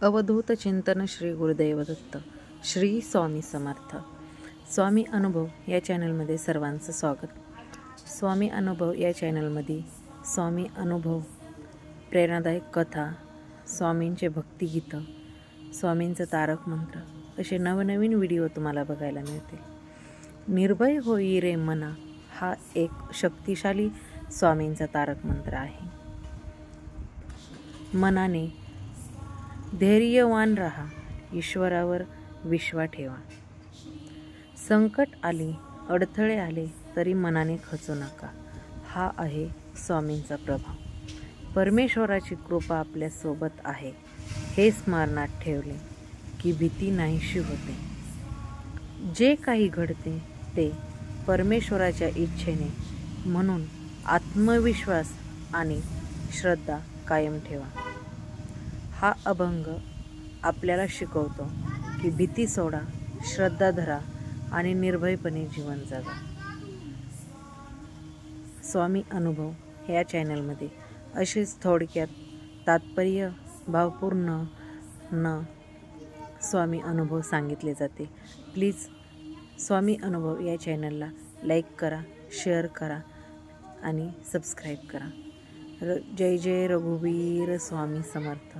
अवधूत चिंतन श्री गुरुदेव दत्त. श्री स्वामी समर्थ. स्वामी अनुभव या चॅनलमध्ये सर्वांचं स्वागत. स्वामी अनुभव या चॅनलमध्ये स्वामी अनुभव, प्रेरणादायक कथा, स्वामींचे भक्तिगीतं, स्वामींचं तारक मंत्र असे नवनवीन व्हिडिओ तुम्हाला बघायला मिळतील. निर्भय होई रे मना हा एक शक्तिशाली स्वामींचा तारक मंत्र आहे. मनाने धैर्यवान रहा, ईश्वरावर विश्वास ठेवा. संकट आले, अडथळे आले तरी मनाने खचू नका. हा आहे स्वामींचा प्रभाव. परमेश्वराची कृपा आपल्या सोबत आहे हे स्मरणात ठेवले की भीती नाहीशी होते. जे काही घडते ते परमेश्वराच्या इच्छेने, म्हणून आत्मविश्वास आणि श्रद्धा कायम ठेवा. हा अभंग आपल्याला शिकवतो की भीती सोडा, श्रद्धा धरा आणि निर्भयपणे जीवन जगा. स्वामी अनुभव या चॅनलमध्ये असेच थोडक्यात तात्पर्य भावपूर्ण स्वामी अनुभव सांगितले जाते. प्लीज स्वामी अनुभव या चॅनलला लाईक करा, शेअर करा आणि सबस्क्राईब करा. जय जय रघुवीर स्वामी समर्थ.